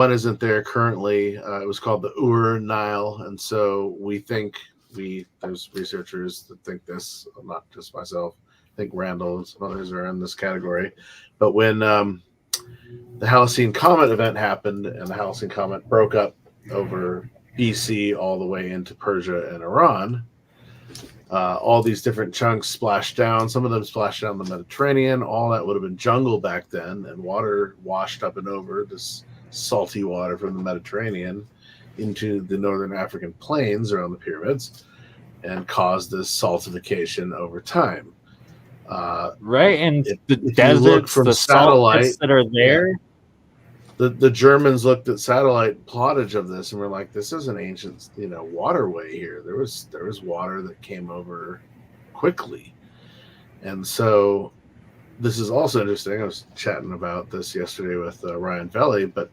one isn't there currently. It was called the Nile, and so there's researchers that think this, not just myself. I think Randall and some others are in this category. But when the Halcyon Comet event happened, and the Halcyon Comet broke up over BC all the way into Persia and Iran, all these different chunks splashed down. Some of them splashed down the Mediterranean. All that would have been jungle back then, and water washed up and over this salty water from the Mediterranean into the northern African plains around the pyramids and caused this saltification over time. Right, and the deserts, the satellites that are there. Yeah, the Germans looked at satellite plottage of this and were like, "This is an ancient, waterway here. There was water that came over quickly," and so this is also interesting. I was chatting about this yesterday with Ryan Velli, but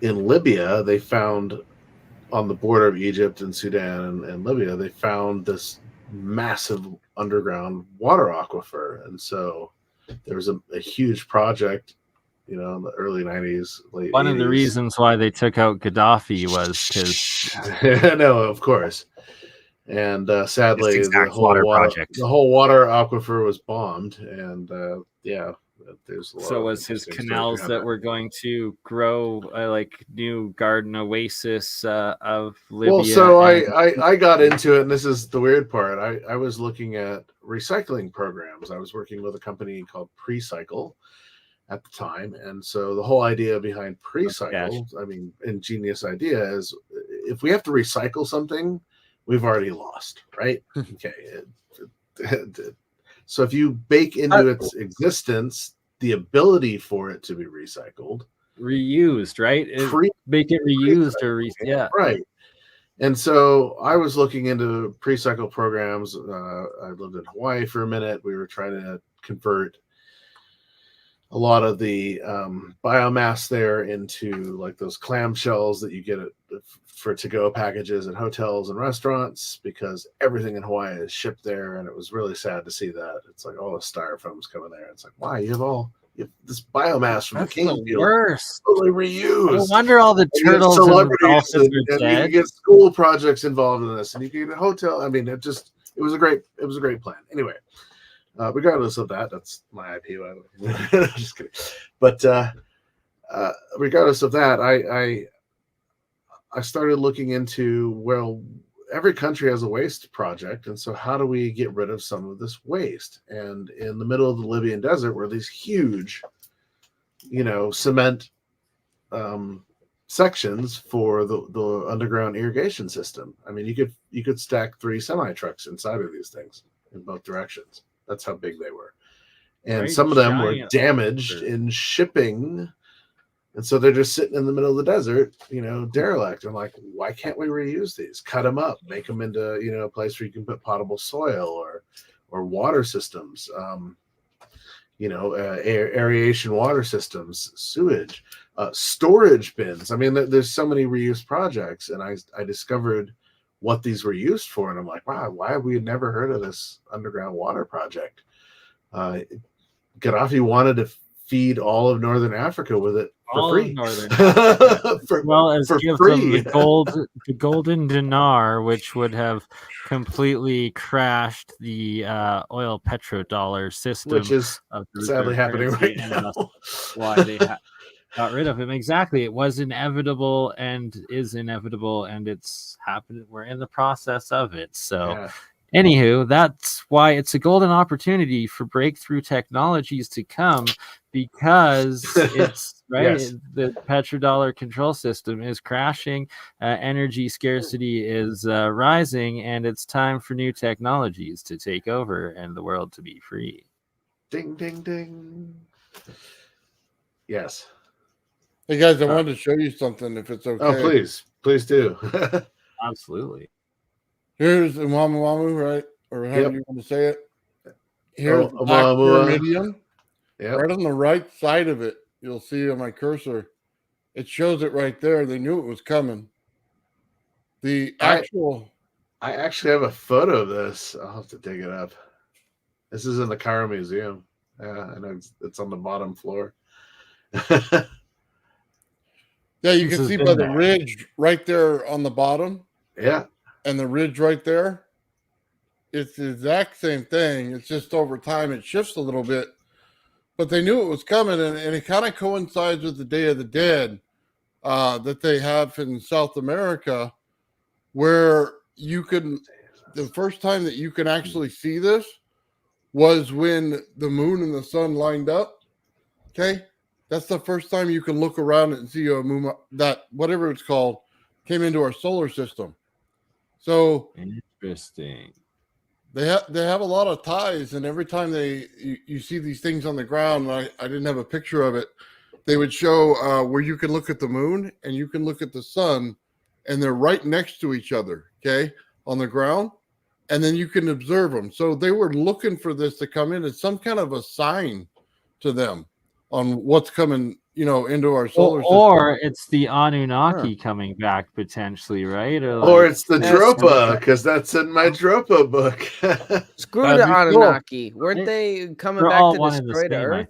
in Libya, they found on the border of Egypt and Sudan and Libya, they found this massive underground water aquifer, and so there was a huge project. In the early 90s, late One 80s. of the reasons why they took out Gaddafi was because... No, of course. And sadly, the whole water aquifer was bombed. And there's a lot. So was his canals that were going to grow like new garden oasis of Libya. Well, so I got into it, and this is the weird part. I was looking at recycling programs. I was working with a company called Precycle at the time, and so the whole idea behind Precycle, ingenious idea, is if we have to recycle something, we've already lost, right? Okay. So if you bake into its existence the ability for it to be recycled, reused, right? Make it reused or right. And so I was looking into Precycle programs. I lived in Hawaii for a minute. We were trying to convert a lot of the biomass there into like those clamshells that you get for to-go packages at hotels and restaurants, because everything in Hawaii is shipped there, and it was really sad to see that. It's like all the styrofoam's coming there. It's like, why? You have this biomass from the cane field totally reused. No wonder all the turtles and dolphins are dead. You get school projects involved in this, and you can get a hotel. I mean, it was a great plan. Anyway. Regardless of that, that's my IP. Just kidding. But regardless of that, I started looking into, well, every country has a waste project, and so how do we get rid of some of this waste? And in the middle of the Libyan desert were these huge, cement sections for the underground irrigation system. I mean, you could stack 3 semi trucks inside of these things in both directions. That's how big they were. And some of them were damaged in shipping. And so they're just sitting in the middle of the desert, derelict. I'm like, why can't we reuse these? Cut them up, make them into, a place where you can put potable soil or water systems, aeration water systems, sewage, storage bins. I mean, there's so many reuse projects. And I discovered what these were used for, and I'm like, wow, why have we never heard of this underground water project? Gaddafi wanted to feed all of northern Africa with it for free. Give them the golden dinar, which would have completely crashed the oil petrodollar system, which is sadly happening right now. Why they got rid of him. Exactly. It was inevitable and is inevitable, and it's happened. We're in the process of it. So anywho, that's why it's a golden opportunity for breakthrough technologies to come, because it's right. Yes. The petrodollar control system is crashing. Energy scarcity is rising, and it's time for new technologies to take over and the world to be free. Ding, ding, ding. Yes. Hey guys, I wanted to show you something, if it's okay. Oh, please do. Absolutely. Here's the Wamu, right? Or however you want to say it. Here's the black pyramidion. Right on the right side of it, you'll see on my cursor. It shows it right there. They knew it was coming. I actually have a photo of this. I'll have to dig it up. This is in the Cairo Museum. Yeah, I know it's on the bottom floor. Yeah, you can see by the ridge right there on the bottom. Yeah. And the ridge right there. It's the exact same thing. It's just over time it shifts a little bit. But they knew it was coming, and it kind of coincides with the Day of the Dead that they have in South America, where you can, the first time that you can actually see this was when the moon and the sun lined up. Okay. That's the first time you can look around and see a moon that, whatever it's called, came into our solar system. So interesting. They have a lot of ties, and every time you see these things on the ground, I didn't have a picture of it, they would show where you can look at the moon and you can look at the sun, and they're right next to each other, okay, on the ground, and then you can observe them. So they were looking for this to come in. It's some kind of a sign to them on what's coming, into our solar system. Or it's the Anunnaki coming back potentially, right? Or it's the Dropa, because that's in my Dropa book. Screw the Anunnaki. Cool. Weren't they coming back to destroy the Earth?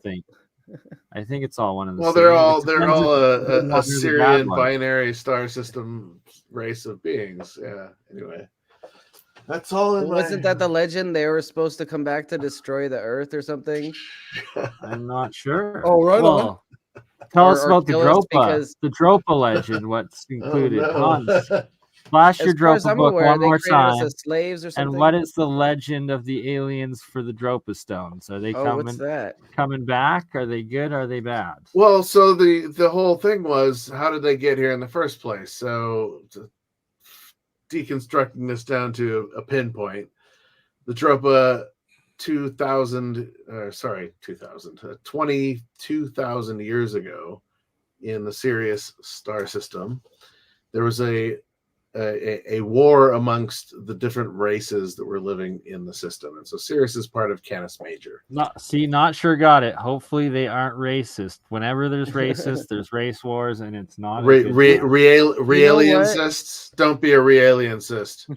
I think it's all one of the same. Well, they're all a Syrian binary star system race of beings. Yeah. Anyway. That's all in Wasn't that the legend? They were supposed to come back to destroy the Earth or something? I'm not sure. Oh, right on. Tell us about the Dropa. The Dropa legend. What's included? Hans, flash your Dropa book one more time. Slaves or something? And what is the legend of the aliens for the Dropa stones? Are they coming back? Are they good? Are they bad? Well, so the whole thing was, how did they get here in the first place? So deconstructing this down to a pinpoint, the Dropa 22,000 years ago in the Sirius star system, there was a war amongst the different races that were living in the system, and so Sirius is part of Canis Major. Not sure got it. Hopefully they aren't racist. Whenever there's racist, there's race wars, and it's not realiencists. Don't be a realiencist.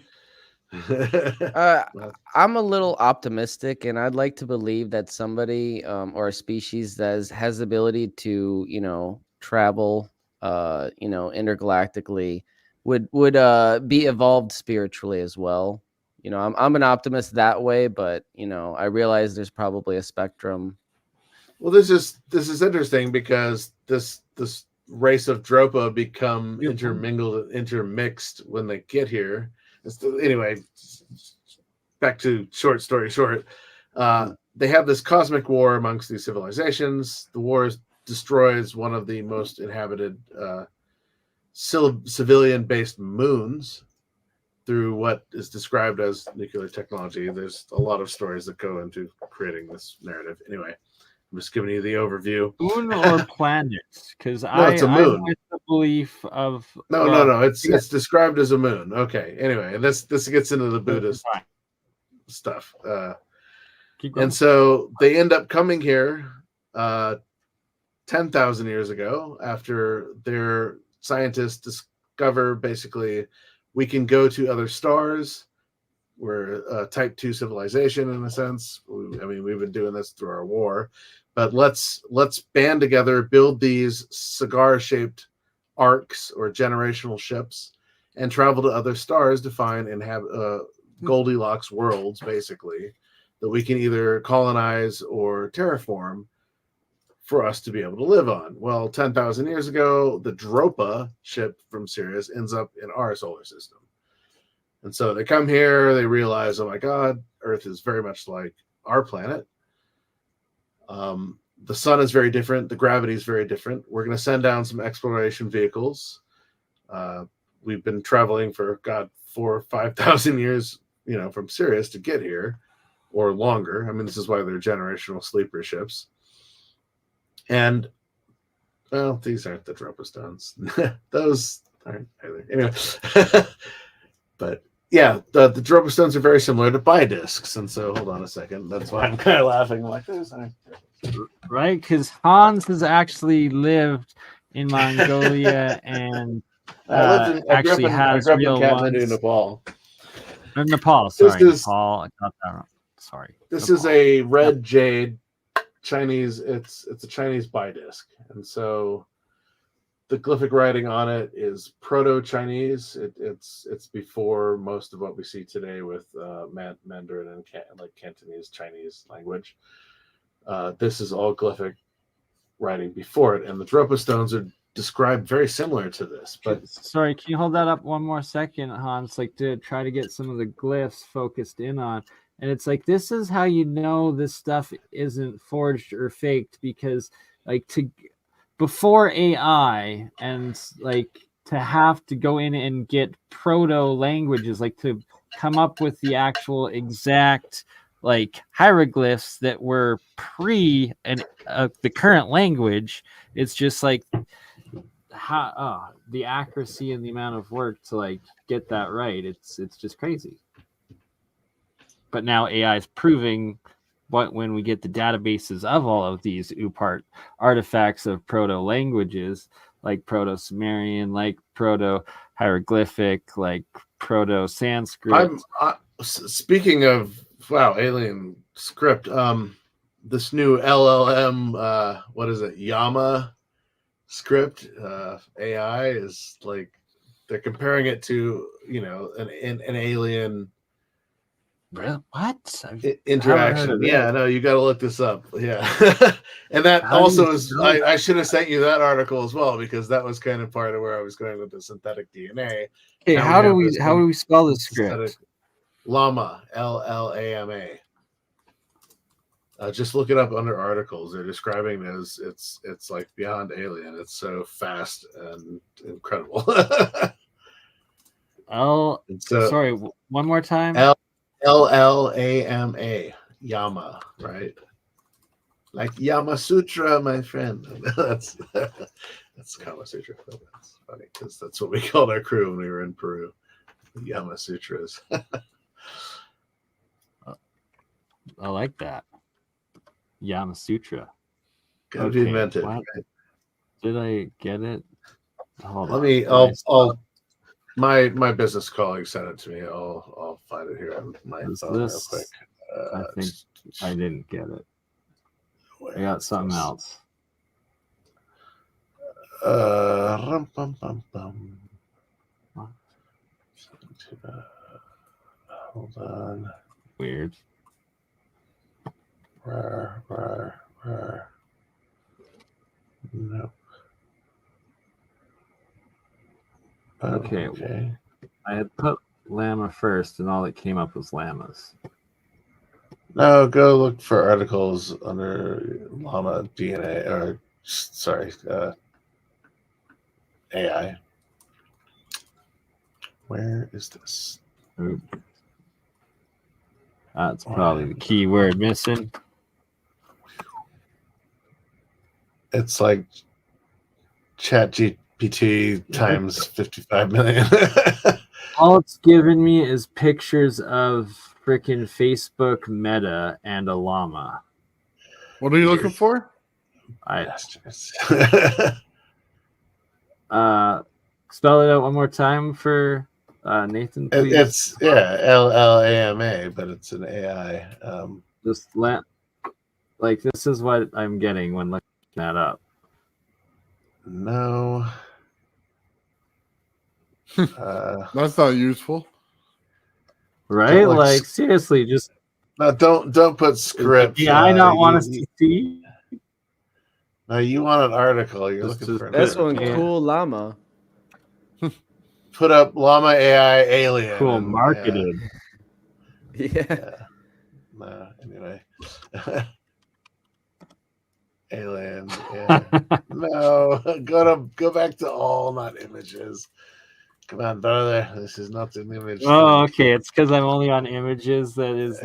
I'm a little optimistic, and I'd like to believe that somebody or a species that has the ability to travel intergalactically would be evolved spiritually as well. I'm an optimist that way, but I realize there's probably a spectrum. Well, this is interesting because this race of Dropa become intermixed when they get here. Anyway, back to short story short, they have this cosmic war amongst these civilizations. The war destroys one of the most inhabited civilian-based moons through what is described as nuclear technology. There's a lot of stories that go into creating this narrative. Anyway, I'm just giving you the overview. Moon or planet? Because it's a moon. I'm with the belief of no. It's described as a moon. Okay. Anyway, this gets into the Buddhist stuff. And so they end up coming here 10,000 years ago after their scientists discover basically we can go to other stars. We're a type 2 civilization in a sense. We've been doing this through our war, but let's band together, build these cigar-shaped arcs or generational ships, and travel to other stars to find and have Goldilocks worlds, basically, that we can either colonize or terraform for us to be able to live on. Well, 10,000 years ago, the Dropa ship from Sirius ends up in our solar system. And so they come here, they realize, oh my God, Earth is very much like our planet. The sun is very different. The gravity is very different. We're going to send down some exploration vehicles. We've been traveling for 4,000 or 5,000 years, from Sirius to get here, or longer. This is why they're generational sleeper ships. And, well, these aren't the Dropa stones. Those aren't either. Anyway. But yeah, the Dropa stones are very similar to bidiscs, and so hold on a second. That's why I'm kind of laughing like this. Right, because Hans has actually lived in Mongolia and actually has real ones. In Nepal. Nepal, sorry, Nepal. I got that wrong. Sorry. This is a red jade Chinese. It's a Chinese bidisc, and so the glyphic writing on it is Proto-Chinese. It's before most of what we see today with Mandarin and like Cantonese Chinese language. This is all glyphic writing before it, and the Dropa stones are described very similar to this. But sorry, can you hold that up one more second, Hans? Like to try to get some of the glyphs focused in on. And it's like, this is how you know this stuff isn't forged or faked, because like before AI and like to have to go in and get proto languages, like to come up with the actual exact like hieroglyphs that were pre and the current language, it's just like how the accuracy and the amount of work to like get that right. It's just crazy. But now AI is proving when we get the databases of all of these OOPART artifacts of proto languages, like Proto-Sumerian, like Proto-Hieroglyphic, like Proto-Sanskrit. Speaking of alien script, this new LLM, what is it, Llama script AI is like, they're comparing it to an alien. What? Interaction. Yeah, no, you got to look this up. Yeah. And that also is, I should have sent you that article as well, because that was kind of part of where I was going with the synthetic DNA. Okay, how do we spell the script? Llama, LLAMA. Just look it up under articles. They're describing it as it's like beyond alien. It's so fast and incredible. Sorry, one more time. LLAMA, Yama, right? Like Yama Sutra, my friend. that's Kama Sutra. That's funny because that's what we called our crew when we were in Peru. The Yama Sutras. I like that. Yama Sutra. Gotta be invented. Right? Did I get it? Hold on. My business colleague sent it to me. I'll find it here on my phone real quick. I think I didn't get it. I got something else. Hold on. Weird. Nope. Okay. I had put llama first, and all that came up was llamas. No, go look for articles under llama DNA, or sorry, AI. Where is this? Oop. That's probably the key word missing. It's like ChatGPT times 55 million. All it's given me is pictures of freaking Facebook Meta and a llama. What are you looking for? Spell it out one more time for Nathan, please. It's LLAMA, but it's an AI. Like this is what I'm getting when looking that up. No. That's not useful. Right? Like seriously, just no, don't put script. Yeah, I not want us to see. No, you want an article. You're looking for this one. Cool llama. Put up llama AI alien. Cool marketed. Yeah. No, anyway. Alien. Yeah. No, go back to all, not images. Come on, brother. This is not an image. Oh, okay. It's because I'm only on images. That is.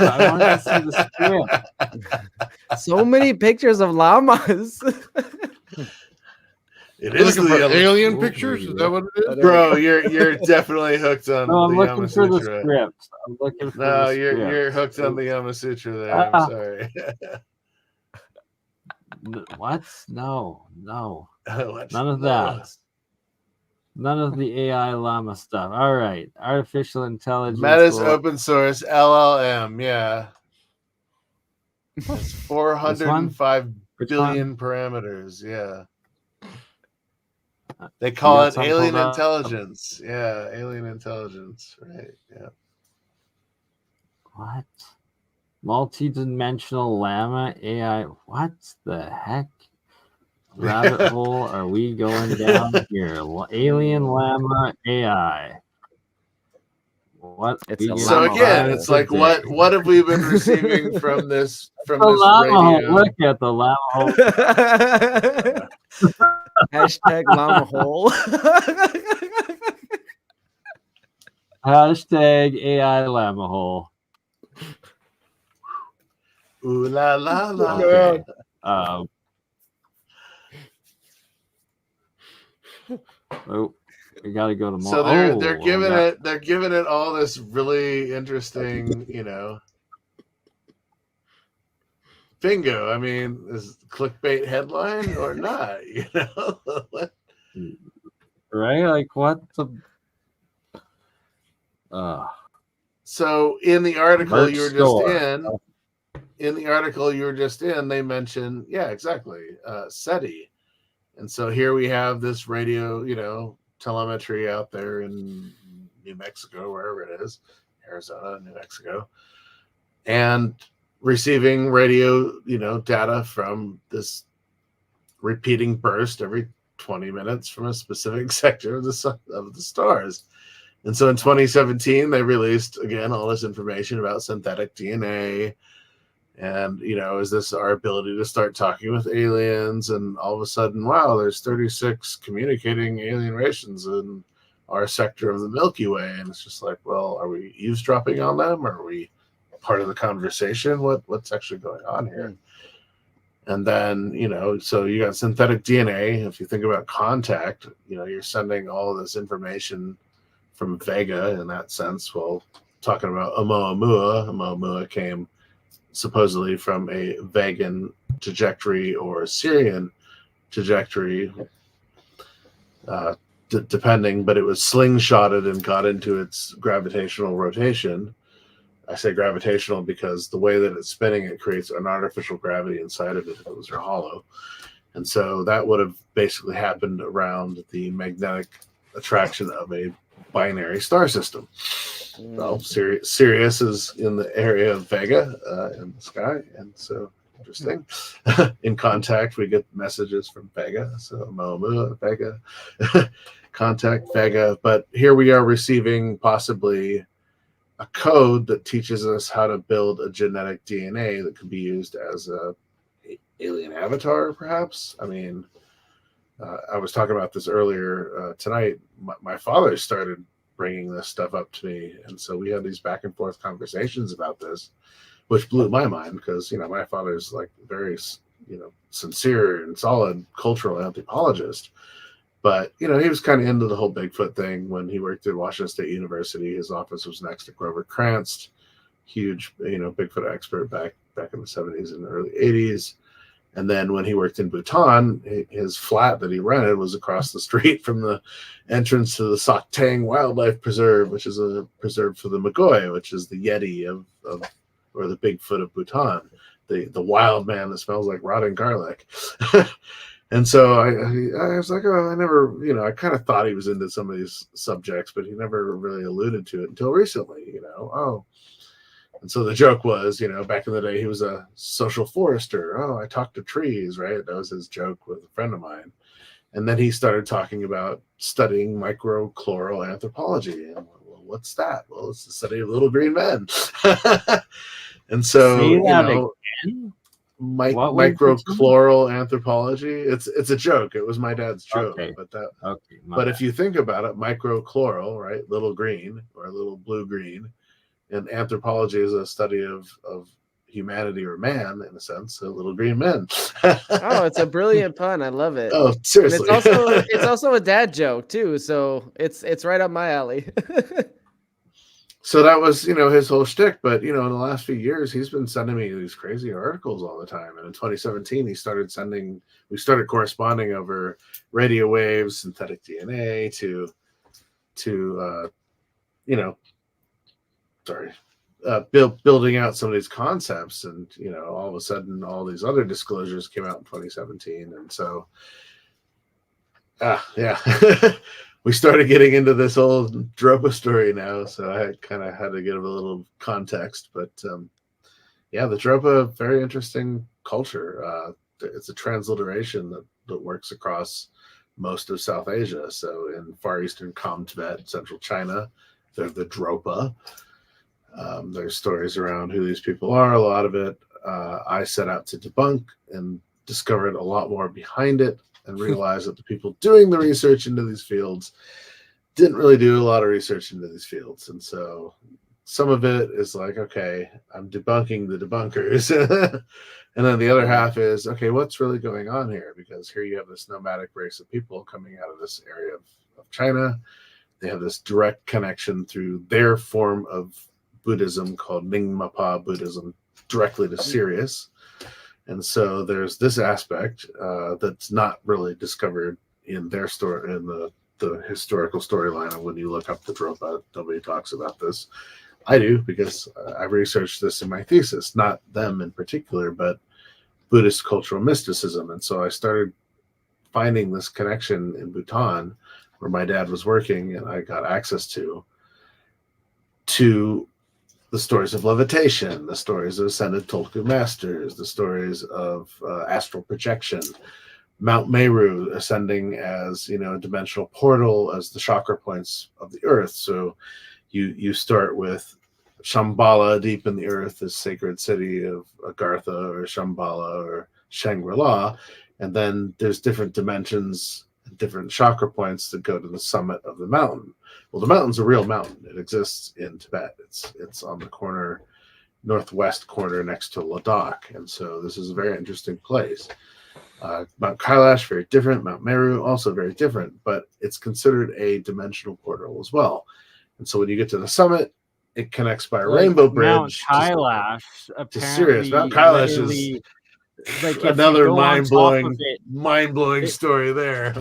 I wanted to see the script. So many pictures of llamas. It is looking for alien pictures. Is that what it is, bro? You're definitely hooked on. No, I'm the looking Yama for Sutra. the script. I'm looking for. No, the script. you're hooked on the Yama Sutra. There, I'm sorry. What? No. What? None of that. None of the AI llama stuff. All right. Artificial intelligence. Meta's open source LLM. Yeah. It's 405 billion parameters. Yeah. They call it alien intelligence. Yeah, alien intelligence. Right. Yeah. What? Multi-dimensional llama AI. What the heck? Rabbit hole are we going down here? Alien llama AI. What? So again, it's like what have we been receiving from this radio? Hole. Look at the llama hole. Hashtag llama hole. Hashtag AI llama hole. Ooh la la la. Okay. Oh, we got to go to more. So they're giving it all this really interesting, bingo. I mean, is clickbait headline or not? Right? Like what the? So in the article you were just in, they mentioned, yeah, exactly, SETI. And so here we have this radio, telemetry out there in New Mexico, wherever it is, Arizona, New Mexico, and receiving radio, data from this repeating burst every 20 minutes from a specific sector of the stars. And so in 2017, they released, again, all this information about synthetic DNA. And, is this our ability to start talking with aliens? And all of a sudden, wow, there's 36 communicating alien races in our sector of the Milky Way. And it's just like, well, are we eavesdropping on them? Are we part of the conversation? What's actually going on here? And then, so you got synthetic DNA. If you think about contact, you're sending all of this information from Vega in that sense. Well, talking about Oumuamua came supposedly from a Vegan trajectory or Syrian trajectory, depending, but it was slingshotted and got into its gravitational rotation. I say gravitational because the way that it's spinning, it creates an artificial gravity inside of it if it was hollow. And so that would have basically happened around the magnetic attraction of a binary star system. Well, Sirius is in the area of Vega in the sky, and so interesting. In contact, we get messages from Vega, so Oumuamua, Vega, contact Vega. But here we are receiving possibly a code that teaches us how to build a genetic DNA that could be used as a alien avatar, perhaps. I mean, I was talking about this earlier tonight. My father started bringing this stuff up to me, and so we had these back and forth conversations about this, which blew my mind because my father's like very sincere and solid cultural anthropologist, but he was kind of into the whole Bigfoot thing when he worked at Washington State University. His office was next to Grover Krantz, huge Bigfoot expert back in the 70s and the early 80s. And then when he worked in Bhutan, his flat that he rented was across the street from the entrance to the Soktang Wildlife Preserve, which is a preserve for the Magoi, which is the Yeti or the Bigfoot of Bhutan, the wild man that smells like rotting garlic. And so I was like, oh, I never, I kind of thought he was into some of these subjects, but he never really alluded to it until recently, And so the joke was, back in the day, he was a social forester. Oh, I talk to trees, right? That was his joke with a friend of mine. And then he started talking about studying microchloral anthropology. And well, what's that? Well, it's the study of little green men. And so, microchloral anthropology. It's a joke. It was my dad's joke. Okay. But if you think about it, microchloral, right? Little green or little blue green. And anthropology is a study of humanity or man, in a sense, so little green men. Oh, it's a brilliant pun. I love it. Oh, seriously. And it's also a dad joke too, so it's right up my alley. So that was, his whole shtick. But, in the last few years, he's been sending me these crazy articles all the time. And in 2017, we started corresponding over radio waves, synthetic DNA to building out some of these concepts. And, all of a sudden, all these other disclosures came out in 2017. And so Yeah. We started getting into this old Dropa story now, so I kind of had to give a little context. But yeah, the Dropa, very interesting culture. It's a transliteration that works across most of South Asia. So in Far Eastern Kham Tibet, Central China, they're the Dropa. There's stories around who these people are. A lot of it I set out to debunk and discovered a lot more behind it, and realized that the people doing the research into these fields didn't really do a lot of research into these fields. And so some of it is like, okay, I'm debunking the debunkers. And then the other half is, okay, what's really going on here? Because here you have this nomadic race of people coming out of this area of China. They have this direct connection through their form of Buddhism called Nyingma Buddhism directly to Sirius. And so there's this aspect that's not really discovered in their story, in the historical storyline. And when you look up the Dropa, nobody talks about this. I do, because I researched this in my thesis, not them in particular, but Buddhist cultural mysticism. And so I started finding this connection in Bhutan, where my dad was working, and I got access to the stories of levitation, the stories of ascended Tolku masters, the stories of astral projection, Mount Meru ascending as, a dimensional portal, as the chakra points of the earth. So you start with Shambhala deep in the earth, this sacred city of Agartha or Shambhala or Shangri-La, and then there's different dimensions, different chakra points that go to the summit of the mountain. Well, the mountain's a real mountain. It exists in Tibet. It's on the northwest corner next to Ladakh. And so this is a very interesting place. Mount Kailash, very different. Mount Meru, also very different, but it's considered a dimensional portal as well. And so when you get to the summit, it connects by a rainbow bridge. Mount Kailash, to Sirius. Mount Kailash is like another mind-blowing story there.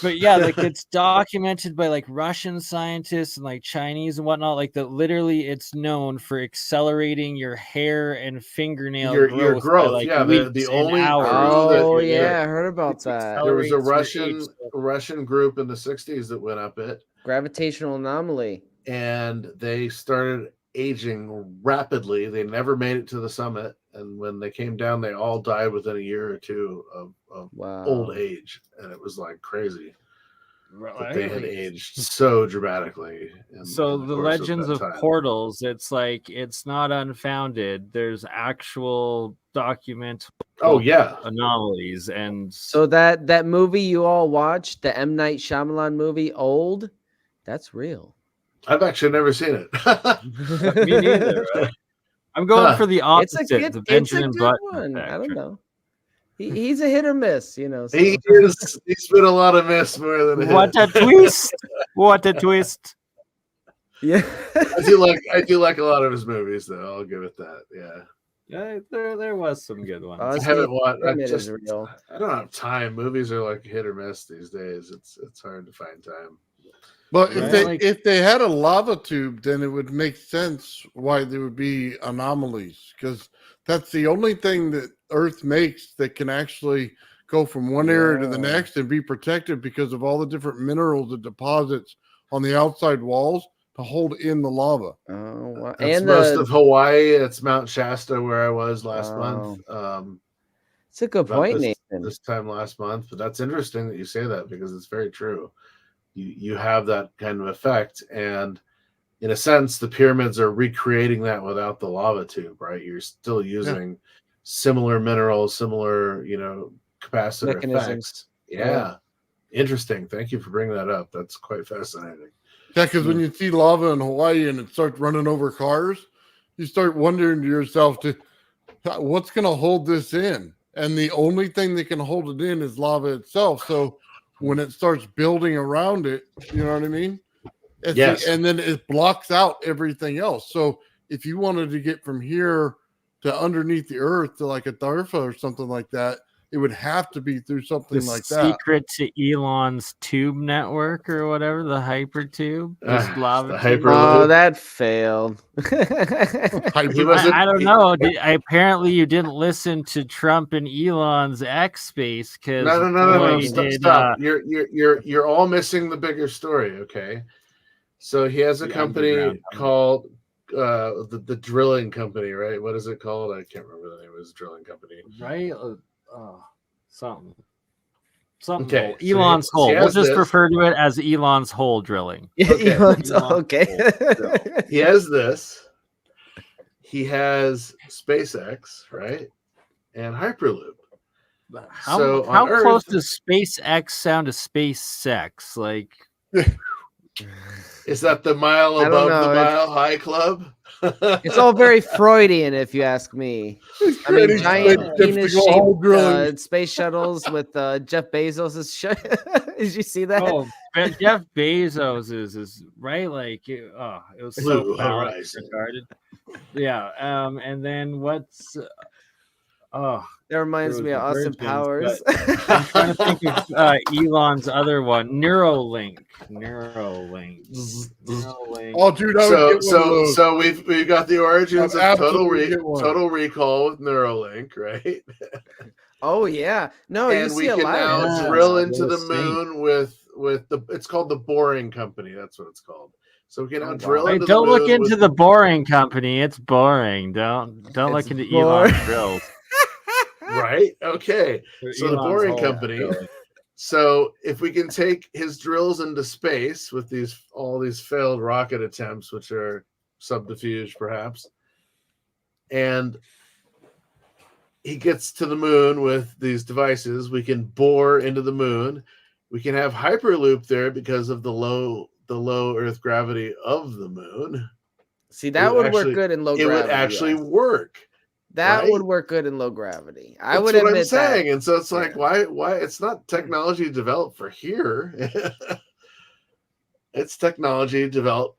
But yeah, like it's documented by like Russian scientists and like Chinese and whatnot, like that literally it's known for accelerating your hair and fingernail your growth. By, like, yeah, the only I heard about that. There was a Russian group in the 60s that went up it. Gravitational anomaly. And they started aging rapidly. They never made it to the summit, and when they came down, they all died within a year or two of old age, and it was like crazy. Right. They had aged so dramatically. So the legends of portals, it's like it's not unfounded. There's actual documentary anomalies. And so that movie you all watched, the M. Night Shyamalan movie, Old, that's real. I've actually never seen it. Me neither. Right? I'm going for the opposite. The Benjamin Button one. I don't know. He's a hit or miss, So. He's been a lot of miss more than what a twist! What a twist! Yeah, I do like a lot of his movies, though. I'll give it that. Yeah. There was some good ones. I haven't watched. I don't have time. Movies are like hit or miss these days. It's hard to find time. But if they had a lava tube, then it would make sense why there would be anomalies, because that's the only thing that Earth makes that can actually go from one area to the next and be protected because of all the different minerals and deposits on the outside walls to hold in the lava. Oh, wow. And most of Hawaii. It's Mount Shasta where I was last month. It's a good point, Nathan. This time last month, but that's interesting that you say that because it's very true. You have that kind of effect, and in a sense, the pyramids are recreating that without the lava tube, right? You're still using similar minerals, similar, capacitor effects. Yeah. Interesting. Thank you for bringing that up. That's quite fascinating. Yeah, because when you see lava in Hawaii and it starts running over cars, you start wondering to yourself, what's going to hold this in? And the only thing that can hold it in is lava itself. So when it starts building around it, you know what I mean? Yes. And then it blocks out everything else. So if you wanted to get from here to underneath the earth to like a Darfa or something like that, It would have to be through something the like that. Secret to Elon's tube network or whatever, the hypertube, the lava the tube. Oh, that failed. I don't know. Apparently, you didn't listen to Trump and Elon's X space because no. Stop. You're all missing the bigger story. Okay, so he has a company called the drilling company, right? What is it called? I can't remember the name of his drilling company. Right? Something. Okay, hole. Elon's hole. We'll just refer to it as Elon's hole drilling. Okay. Okay. He has this. He has SpaceX, right? And Hyperloop. How close does SpaceX sound to space sex? Like, is that the mile above the Mile High Club? It's all very Freudian, if you ask me. I mean, giant penis-shaped space shuttles with Jeff Bezos'. Did you see that? Oh, Jeff Bezos is right. Like, it was so regarded. Yeah. And then what's? That reminds me of Austin Powers. I'm trying to think of Elon's other one, Neuralink. Oh, dude! So we've got the origins of Total Recall with Neuralink, right? Oh yeah, no, and you we see a can lot now drill into the moon with the. It's called the Boring Company. That's what it's called. So we can now drill into the moon. Don't look into the Boring Company. It's boring. Don't look into Elon's drills. Right? Okay. So the Boring Company. So if we can take his drills into space with all these failed rocket attempts, which are subterfuge perhaps, and he gets to the moon with these devices, we can bore into the moon. We can have Hyperloop there because of the low Earth gravity of the moon. See, that would work good in low gravity. It would actually work. That would work good in low gravity. I would admit what I'm saying. And so it's like, why it's not technology developed for here. It's technology developed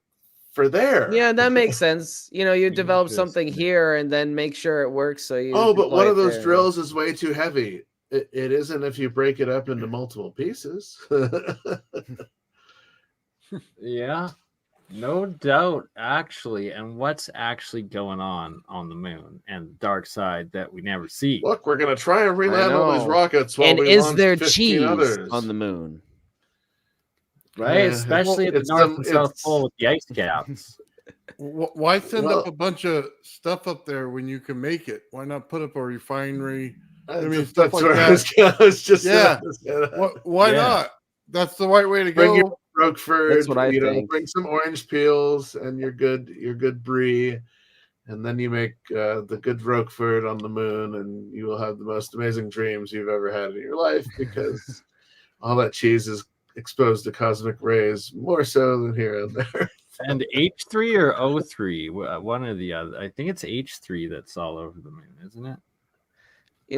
for there. Yeah, that makes sense. You develop something here and then make sure it works. So you. But one of those drills is way too heavy. It isn't if you break it up into multiple pieces. Yeah. No doubt, actually, and what's actually going on the moon and the dark side that we never see. Look, we're gonna try and reland all these rockets. While we is there 15 cheese others on the moon? Right, especially at the North and South Pole with the ice caps. Why send up a bunch of stuff up there when you can make it? Why not put up a refinery? I mean, stuff like that. Why not? That's the right way to go. Roquefort, that's what I think. Bring some orange peels and your good brie, and then you make the good Roquefort on the moon, and you will have the most amazing dreams you've ever had in your life because all that cheese is exposed to cosmic rays more so than here and there. And H3 or O3, one or the other. I think it's H3 that's all over the moon, isn't it?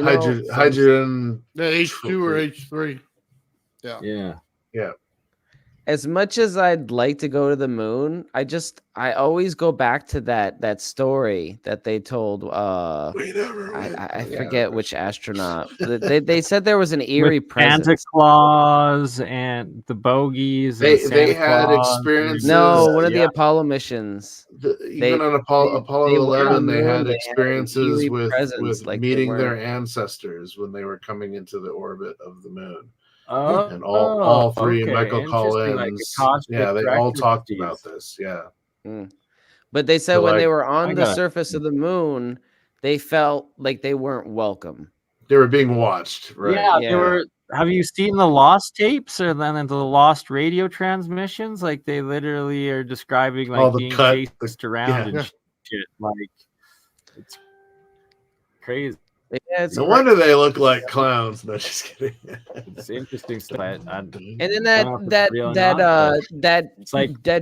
Hydrogen. H2 or H3. Yeah. As much as I'd like to go to the moon, I always go back to that story that they told. I forget which astronaut. They said there was an eerie presence. Santa Claus and the bogies. They had experiences. No, one of the Apollo missions. Even on Apollo 11, they had experiences with meeting their ancestors when they were coming into the orbit of the moon. And all three, Michael Collins, they all talked about this. But they said when they were on the surface of the moon, they felt like they weren't welcome. They were being watched, right? Yeah, they were. Have you seen the lost tapes or then the lost radio transmissions? Like they literally are describing like being chased around and shit. Like it's crazy. Yeah, no wonder they look like clowns. No, just kidding. It's interesting stuff. And then that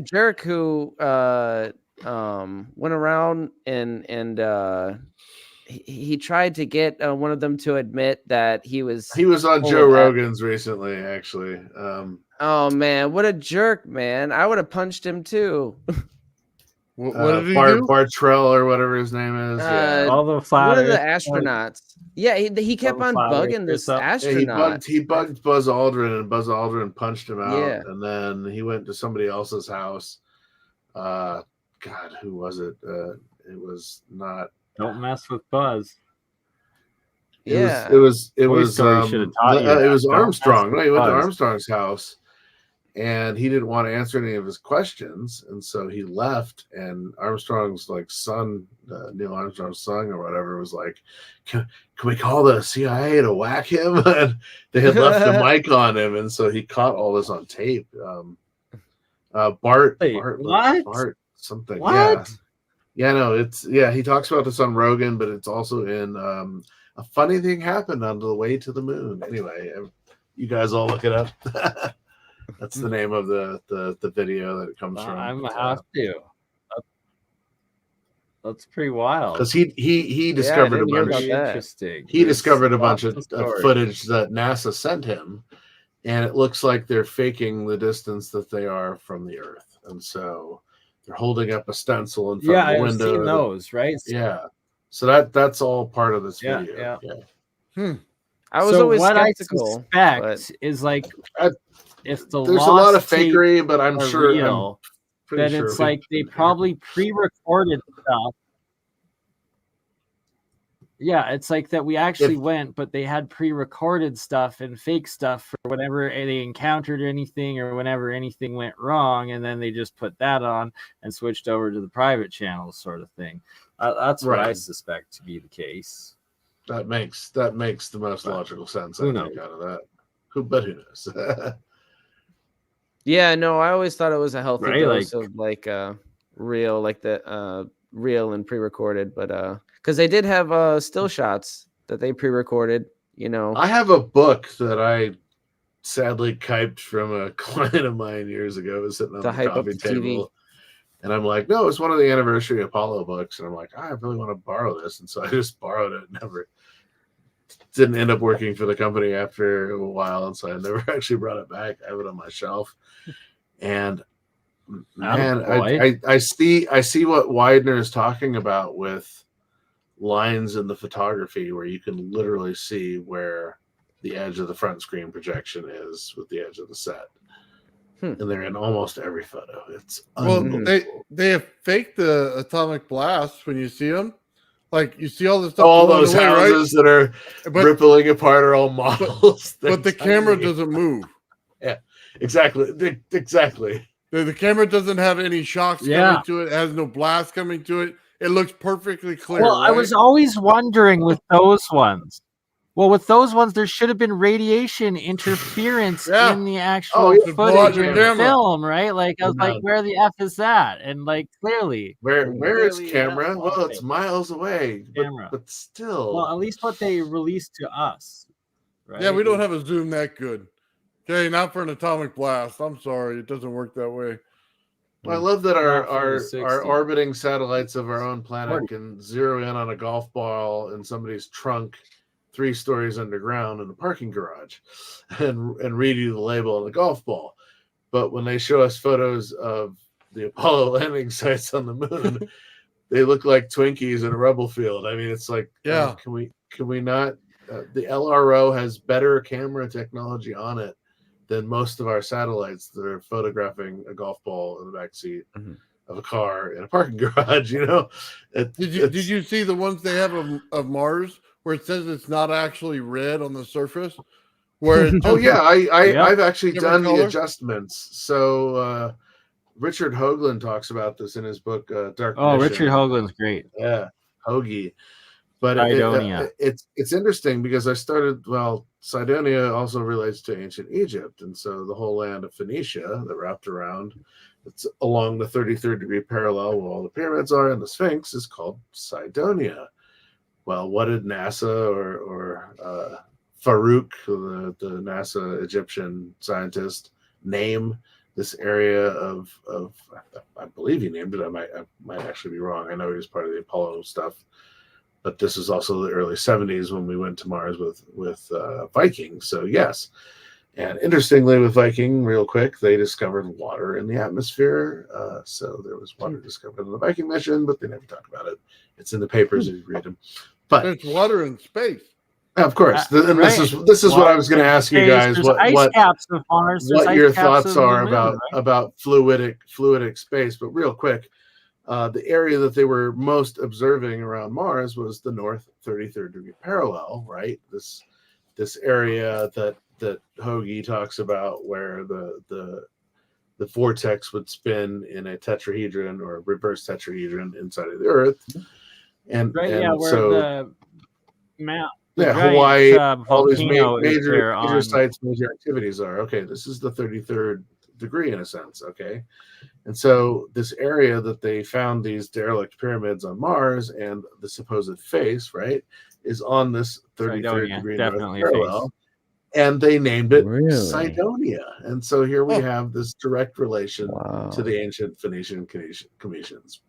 jerk who went around and he tried to get one of them to admit that he was on Joe Rogan's recently, actually. Oh man, what a jerk, man! I would have punched him too. What did he do? Bartrell or whatever his name is. All the flat one of the astronauts. Yeah, he kept on bugging this astronaut. He bugged Buzz Aldrin, and Buzz Aldrin punched him out. Yeah. And then he went to somebody else's house. God, who was it? It was not. Don't mess with Buzz. It was Armstrong. No, he went to Armstrong's house, and he didn't want to answer any of his questions, and so he left. And Armstrong's son, Neil Armstrong's son or whatever, was like, "Can we call the CIA to whack him?" And they had left the mic on him, and so he caught all this on tape. Bart something. What? Yeah, no, he talks about this on Rogan, but it's also in A Funny Thing Happened on the Way to the Moon. Anyway, you guys all look it up. That's the name of the video that it comes from. I'm gonna have to. That's pretty wild. Because he discovered a bunch. Interesting. He discovered a bunch of footage that NASA sent him, and it looks like they're faking the distance that they are from the Earth, and so they're holding up a stencil in front of the window. I've seen those, right? Yeah. So that's all part of this video. Yeah. I was always skeptical. What I suspect is if there's a lot of fakery, but I'm sure real, that it's they probably pre-recorded stuff. Yeah, it's that we actually went, but they had pre-recorded stuff and fake stuff for whenever they encountered anything or whenever anything went wrong, and then they just put that on and switched over to the private channels, sort of thing. That's what I suspect to be the case. That makes the most logical sense. Who knows? Out of that? Who knows? Yeah, no, I always thought it was a healthy dose of real, the real and pre-recorded, but because they did have still shots that they pre-recorded. I have a book that I sadly typed from a client of mine years ago. It was sitting on the coffee table. TV. And I'm like, no, it's one of the anniversary Apollo books. And I'm like, I really want to borrow this. And so I just borrowed it. Never didn't end up working for the company after a while. And so I never actually brought it back. I have it on my shelf. And man, I see what Widener is talking about with lines in the photography where you can literally see where the edge of the front screen projection is with the edge of the set. And they're in almost every photo. It's they have faked the atomic blast when you see them. You see all the stuff. All those houses that are rippling apart are all models. But the camera doesn't move. Yeah, exactly. Exactly. The camera doesn't have any shocks coming to it. It has no blast coming to it. It looks perfectly clear. Well, I was always wondering with those ones. Well, with those ones, there should have been radiation interference in the actual footage and film, right? I was like, where the F is that? And clearly. Where is camera? Well, it's miles away. But still. Well, at least what they released to us. Right? Yeah, we don't have a zoom that good. Okay, not for an atomic blast. I'm sorry. It doesn't work that way. Well, I love that our orbiting satellites of our own planet can zero in on a golf ball in somebody's trunk 3 stories underground in a parking garage and read you the label on the golf ball. But when they show us photos of the Apollo landing sites on the moon, they look like Twinkies in a rubble field. I mean, it's can we not? The LRO has better camera technology on it than most of our satellites that are photographing a golf ball in the backseat of a car in a parking garage. Did you see the ones they have of Mars? Where it says it's not actually red on the surface. Where I've actually done the adjustments. So Richard Hoagland talks about this in his book Dark Mission. Richard Hoagland's great. Yeah, Hoagie. But it's interesting because I started. Cydonia also relates to ancient Egypt, and so the whole land of Phoenicia that wrapped around. It's along the 33rd degree parallel where all the pyramids are, and the Sphinx is called Cydonia. Well, what did NASA or Farouk, the NASA Egyptian scientist, name this area of? I believe he named it. I might actually be wrong. I know he was part of the Apollo stuff, but this is also the early 70s when we went to Mars with Vikings. So yes, And interestingly, with Viking, real quick, they discovered water in the atmosphere. So there was water discovered on the Viking mission, but they never talk about it. It's in the papers if you read them. But there's water in space. Of course, and right. this is what I was going to ask you guys. What ice caps of Mars, what your thoughts are moon, about fluidic space? But real quick, the area that they were most observing around Mars was the north 33rd degree parallel, right? This area that Hoagie talks about, where the vortex would spin in a tetrahedron or a reverse tetrahedron inside of the Earth, and where so the Mount. Hawaii, all these major sites, major activities are. Okay, this is the 33rd degree in a sense. Okay, and so this area that they found these derelict pyramids on Mars and the supposed face, right, is on this 33rd degree north parallel, and they named it Cydonia. And so here we have this direct relation to the ancient Phoenician Commissions.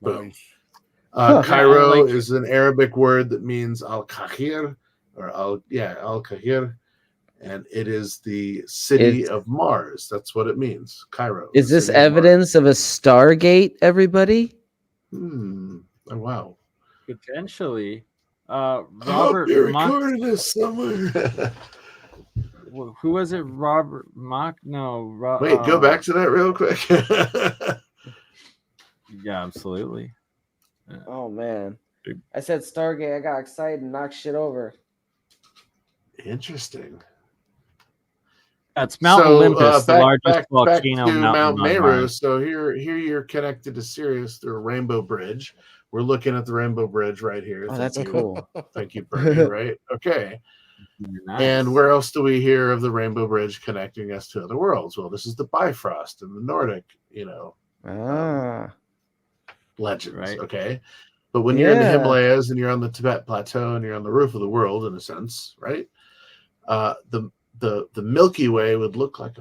Boom. Cairo is an Arabic word that means Al-Kahir, or Al-Kahir, and it is the city of Mars. That's what it means, Cairo. Is this evidence of a Stargate, everybody? Oh, wow. Potentially. Robert recorded this somewhere. Who was it? Robert Mock? No. Wait, go back to that real quick. Yeah, absolutely. Oh man, I said Stargate. I got excited and knocked shit over. Interesting. That's Mount Olympus, the largest volcano back to mountain Mount Meru. So here you're connected to Sirius through a Rainbow Bridge. We're looking at the Rainbow Bridge right here. Oh, that's cool. Thank you, Bernie. Right? Okay. Nice. And where else do we hear of the Rainbow Bridge connecting us to other worlds? Well, this is the Bifrost and the Nordic, legends, right. Okay, but when you're in the Himalayas and you're on the Tibet Plateau and you're on the roof of the world, in a sense, right? The Milky Way would look like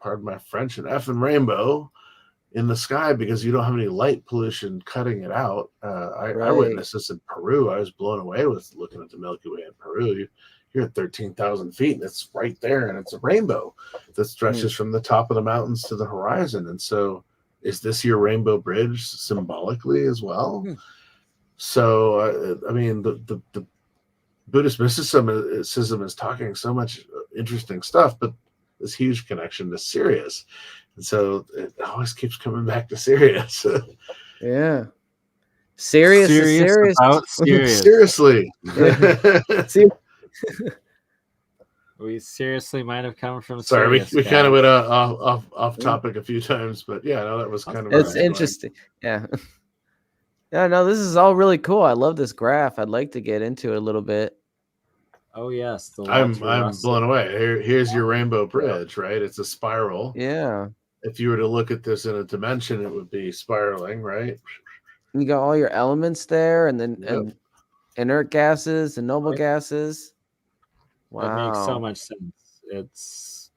pardon my French, an effing rainbow in the sky because you don't have any light pollution cutting it out. I witnessed this in Peru. I was blown away with looking at the Milky Way in Peru. You're at 13,000 feet and it's right there, and it's a rainbow that stretches from the top of the mountains to the horizon. And so is this your Rainbow Bridge symbolically as well? So, I mean, the Buddhist mysticism is talking so much interesting stuff, but this huge connection to Sirius. And so it always keeps coming back to Sirius. Yeah. Sirius is serious. Seriously. We seriously might have come from Sorry, Sirius, we kind of went off topic a few times, but yeah, no, that was kind of it's interesting. Yeah. Yeah, no, this is all really cool. I love this graph. I'd like to get into it a little bit. Oh yes, I'm blown away. Here's your Rainbow Bridge, right? It's a spiral. Yeah. If you were to look at this in a dimension, it would be spiraling, right? You got all your elements there, and then and inert gases and noble gases. Wow. That makes so much sense.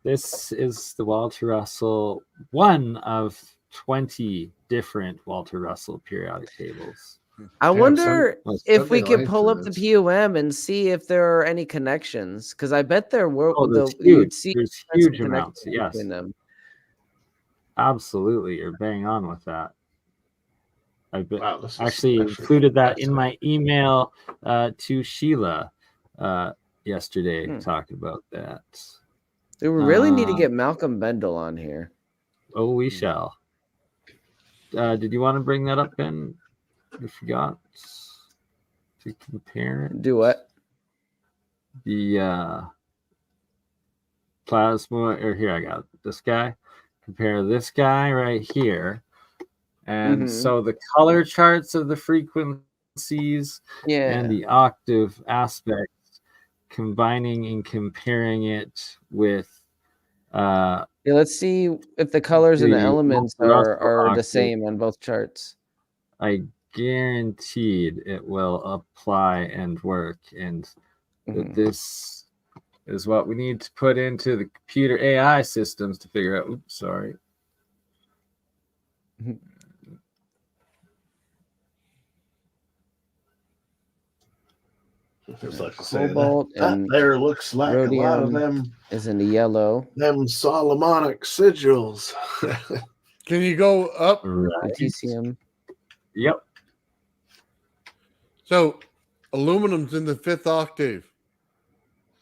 This is the Walter Russell, one of 20 different Walter Russell periodic tables. I wonder if we could pull up the POM and see if there are any connections, because I bet there were. There's huge amounts. Yes, them. Absolutely, you're bang on with that. I actually included that in my email to Sheila yesterday, talking about that. We really need to get Malcolm Bendel on here. Oh, we shall. Did you want to bring that up, Ben? I forgot to compare it. Do what? The plasma, or here I got this guy. Compare this guy right here. And so the color charts of the frequencies and the octave aspects, combining and comparing it with let's see if the colors and the elements are the same on both charts. I guaranteed it will apply and work, and this is what we need to put into the computer AI systems to figure out. Oops, sorry. Just like to cobalt say that there looks like a lot of them is in the yellow. Them Solomonic sigils. Can you go up? Lutetium. Yep. So aluminum's in the 5th octave.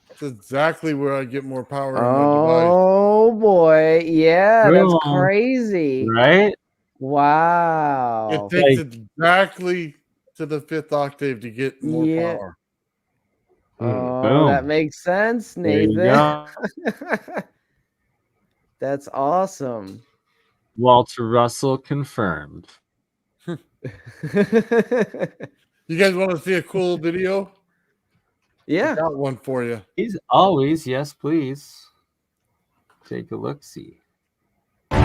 That's exactly where I get more power in my device. Oh boy. Yeah, that's crazy. Right? Wow. It takes it exactly to the 5th octave to get more power. Oh, Boom. that makes sense, Nathan. That's awesome. Walter Russell confirmed. You guys want to see a cool video? Yeah. I got one for you. He's always, yes, please. Take a look, see. Please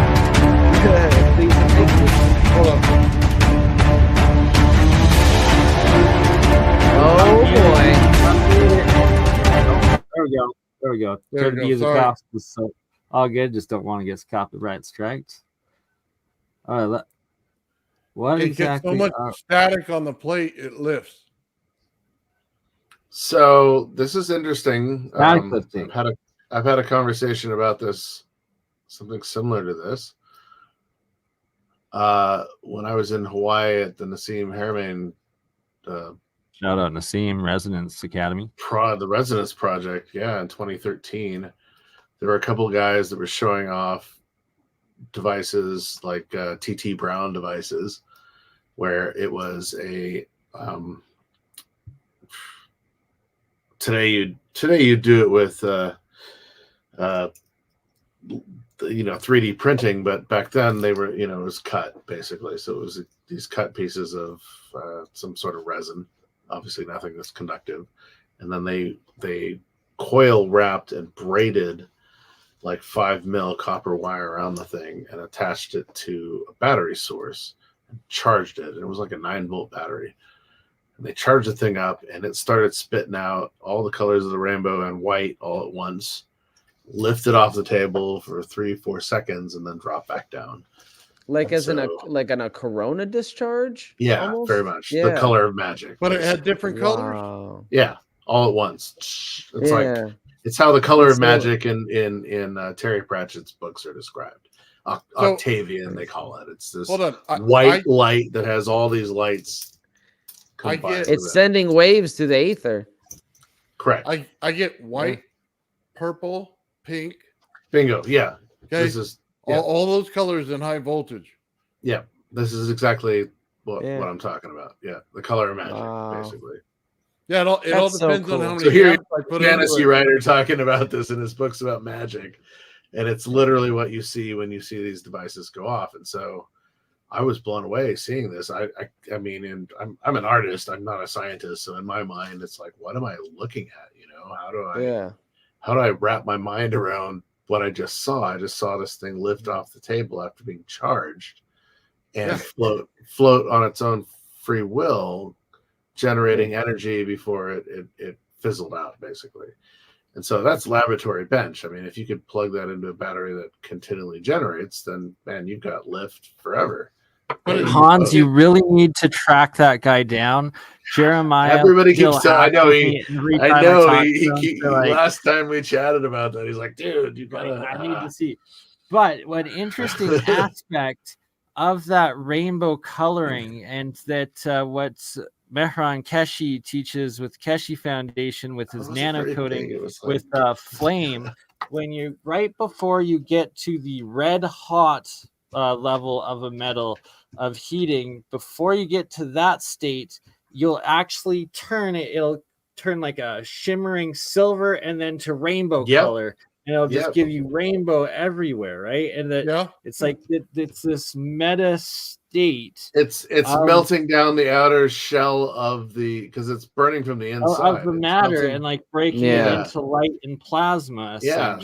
take this. Hold up. Oh boy. There we go. There we go. Could be the cost, so all good. Just don't want to get copyright striked. All right. What it exactly? Gets so much static on the plate, it lifts. So this is interesting. I've had a conversation about this, something similar to this. When I was in Hawaii at the Nassim Haramein shout out Nassim Resonance Academy. The Resonance Project, yeah, in 2013. There were a couple of guys that were showing off devices like TT Brown devices, where it was a today you do it with 3D printing, but back then they were, it was cut basically. So it was these cut pieces of some sort of resin, obviously nothing that's conductive, and then they coil wrapped and braided like 5 mil copper wire around the thing and attached it to a battery source and charged it. It was like a 9-volt battery. And they charged the thing up and it started spitting out all the colors of the rainbow and white all at once, lifted off the table for 3-4 seconds and then dropped back down. Like in a corona discharge? Yeah, almost? Very much. Yeah. The color of magic. But it had different colors? Yeah, all at once. It's like it's how the color of magic in Terry Pratchett's books are described. Octavian, they call it. It's this white light that has all these lights. It's sending waves to the ether. Correct. I get white, purple, pink. Bingo. Yeah. Okay. This is all those colors in high voltage. Yeah. This is exactly what I'm talking about. Yeah. The color of magic, basically. Yeah, it all depends on how many. So here, I put fantasy writer talking about this in his books about magic, and it's literally what you see when you see these devices go off. And so, I was blown away seeing this. I mean, and I'm an artist. I'm not a scientist, so in my mind, it's like, what am I looking at? How do I wrap my mind around what I just saw? I just saw this thing lift off the table after being charged and float on its own free will, generating energy before it fizzled out, basically. And so that's laboratory bench. I mean, if you could plug that into a battery that continually generates, then man, you've got lift forever. But Hans, you really need to track that guy down. Jeremiah. Everybody keeps telling. I know. He last time we chatted about that, he's like, "Dude, you gotta." I need to see. But what interesting aspect of that rainbow coloring, and that what's Mehran Keshi teaches with Keshi Foundation with his nano coating with flame, when you right before you get to the red hot level of a metal of heating, before you get to that state, you'll actually turn it. It'll turn like a shimmering silver and then to rainbow color. And it'll just give you rainbow everywhere, right? And that it's like it's this meta state. It's melting down the outer shell of because it's burning from the inside of the matter and like breaking it into light and plasma. Yeah,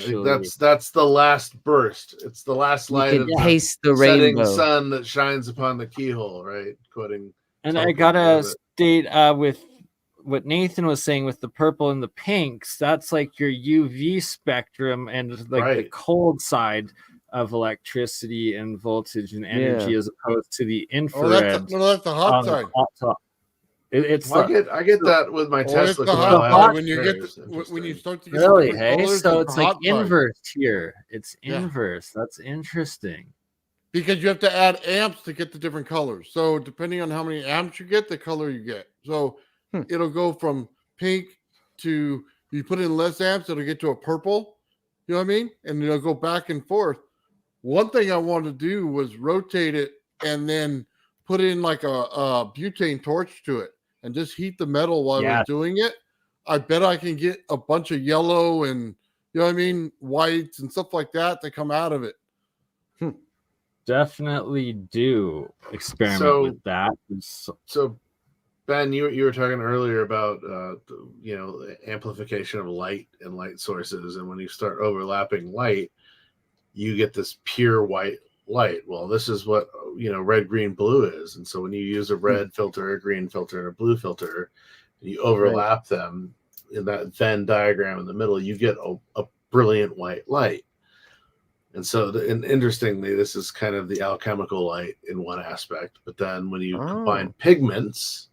that's the last burst. It's the last light of taste the setting rainbow sun that shines upon the keyhole, right? Quoting. And I gotta state with what Nathan was saying with the purple and the pinks, that's like your UV spectrum and like the cold side of electricity and voltage and energy as opposed to the infrared. That's the hot side. It's I get that with my Tesla coil. When you start to get really, hey, colors, so it's like inverse side. here. It's inverse. That's interesting. Because you have to add amps to get the different colors. So depending on how many amps you get, the color you get. So it'll go from pink to, you put in less amps, it'll get to a purple. You know what I mean? And it'll go back and forth. One thing I wanted to do was rotate it and then put in like a butane torch to it and just heat the metal while I was doing it. I bet I can get a bunch of yellow and, you know what I mean, whites and stuff like that to come out of it. Definitely do experiment with that. So Ben, you were talking earlier about amplification of light and light sources, and when you start overlapping light, you get this pure white light. Well, this is what red, green, blue is. And so when you use a red filter, a green filter, and a blue filter, and you overlap them in that Venn diagram in the middle, you get a brilliant white light. And so, and interestingly, this is kind of the alchemical light in one aspect. But then when you combine pigments,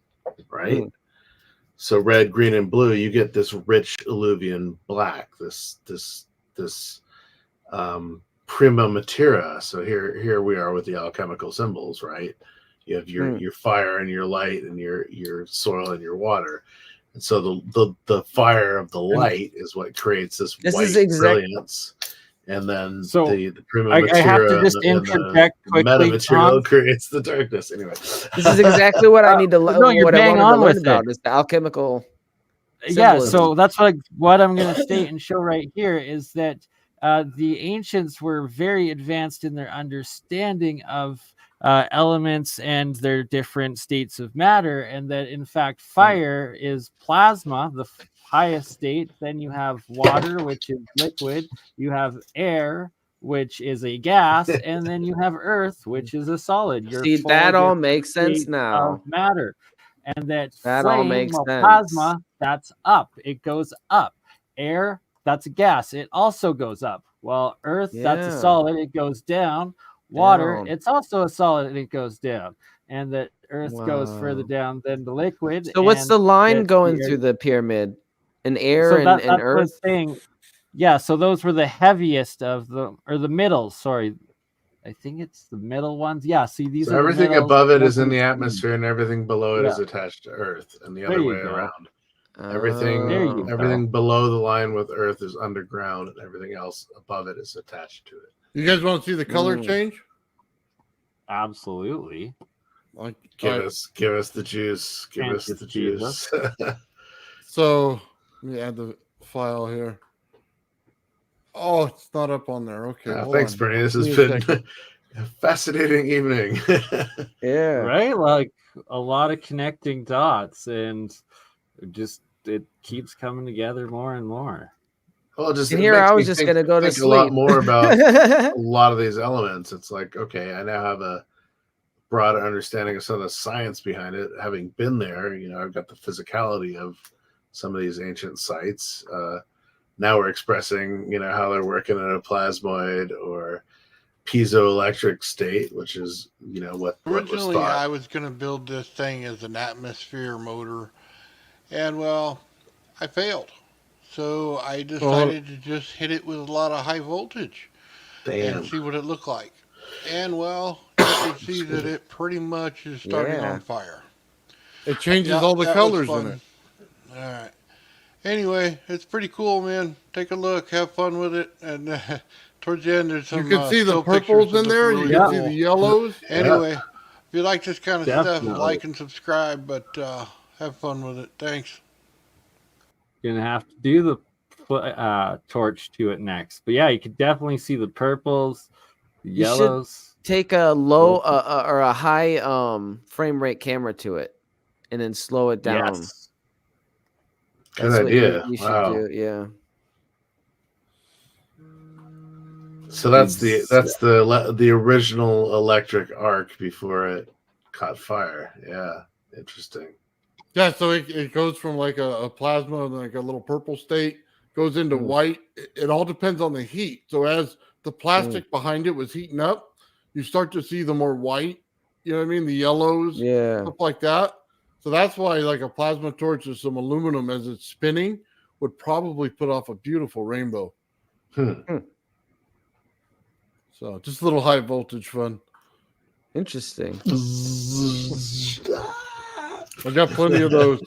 right? So red, green, and blue, you get this rich alluvian black, this prima materia. So here we are with the alchemical symbols, right? You have your fire and your light and your soil and your water. And so the fire of the light is what creates this white brilliance. And then the prima materia, I have to just interject quickly. Metamaterial creates the darkness. Anyway, this is exactly what I need to learn. No, you're bang on with about is the alchemical. Symbolism. So that's what I'm going to state and show right here is that the ancients were very advanced in their understanding of elements and their different states of matter, and that in fact fire is plasma, the highest state. Then you have water, which is liquid. You have air, which is a gas, and then you have earth, which is a solid. See, that all makes sense now. Matter, and that flame, all makes sense. Plasma, that's up. It goes up. Air, that's a gas. It also goes up. Well, earth, that's a solid. It goes down. Water, it's also a solid, and it goes down. And that earth goes further down than the liquid. So what's the line going through the pyramid? An air and earth? Yeah, so those were the heaviest of the middle. Sorry, I think it's the middle ones. Yeah, see, these are everything above it is in the atmosphere, and everything below it is attached to Earth, and the other way around. Everything below the line with Earth is underground, and everything else above it is attached to it. You guys want to see the color change? Absolutely. Give us the juice. Give us the juice. So let me add the file here. Oh, it's not up on there. Okay. Thanks, Bernie. This has been a fascinating evening. Right? Like a lot of connecting dots, and it keeps coming together more and more. Well, just and here I was just gonna go to sleep. A lot more about a lot of these elements. It's like, okay, I now have a broader understanding of some of the science behind it. Having been there, I've got the physicality of some of these ancient sites. Now we're expressing, how they're working in a plasmoid or piezoelectric state, which is, what originally was I was going to build this thing as an atmosphere motor, and well, I failed. So I decided to just hit it with a lot of high voltage and see what it looked like. And well, you can see that it pretty much is starting on fire. It changes all the colors in it. All right. Anyway, it's pretty cool, man. Take a look, have fun with it, and towards the end there's some. You can see the purples in there. You can see the yellows. Anyway, if you like this kind of stuff, like and subscribe. But have fun with it. Thanks. You're gonna have to do the torch to it next, but yeah, you can definitely see the purples, the yellows. Take a low or a high frame rate camera to it, and then slow it down. Yes. Good idea. You should do, yeah. So that's the original electric arc before it caught fire. Yeah, interesting. Yeah, so it goes from like a plasma, like a little purple state, goes into white. It all depends on the heat. So as the plastic behind it was heating up, you start to see the more white, you know what I mean? The yellows, stuff like that. So that's why like a plasma torch with some aluminum as it's spinning would probably put off a beautiful rainbow. So just a little high voltage fun. Interesting. I got plenty of those.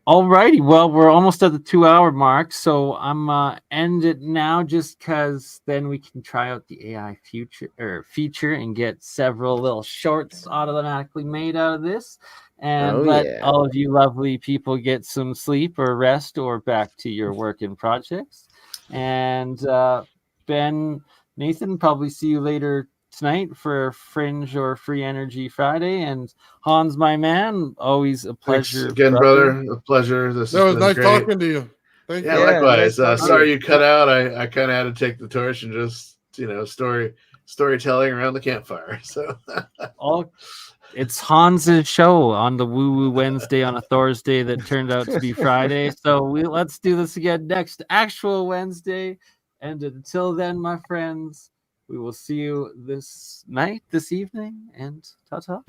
All righty. Well, we're almost at the 2-hour mark, so I'm end it now just because then we can try out the AI feature and get several little shorts automatically made out of this, and let all of you lovely people get some sleep or rest or back to your work and projects. And Ben, Nathan, probably see you later tonight for Fringe or Free Energy Friday. And Hans, my man, always a pleasure. Thanks again, brother. A pleasure. This was nice talking to you. Thank you. Likewise. Sorry you cut out. I kind of had to take the torch and just storytelling around the campfire. So it's Hans's show on the Woo Woo Wednesday on a Thursday that turned out to be Friday. So let's do this again next actual Wednesday. And until then, my friends, we will see you this night, this evening, and ta-ta.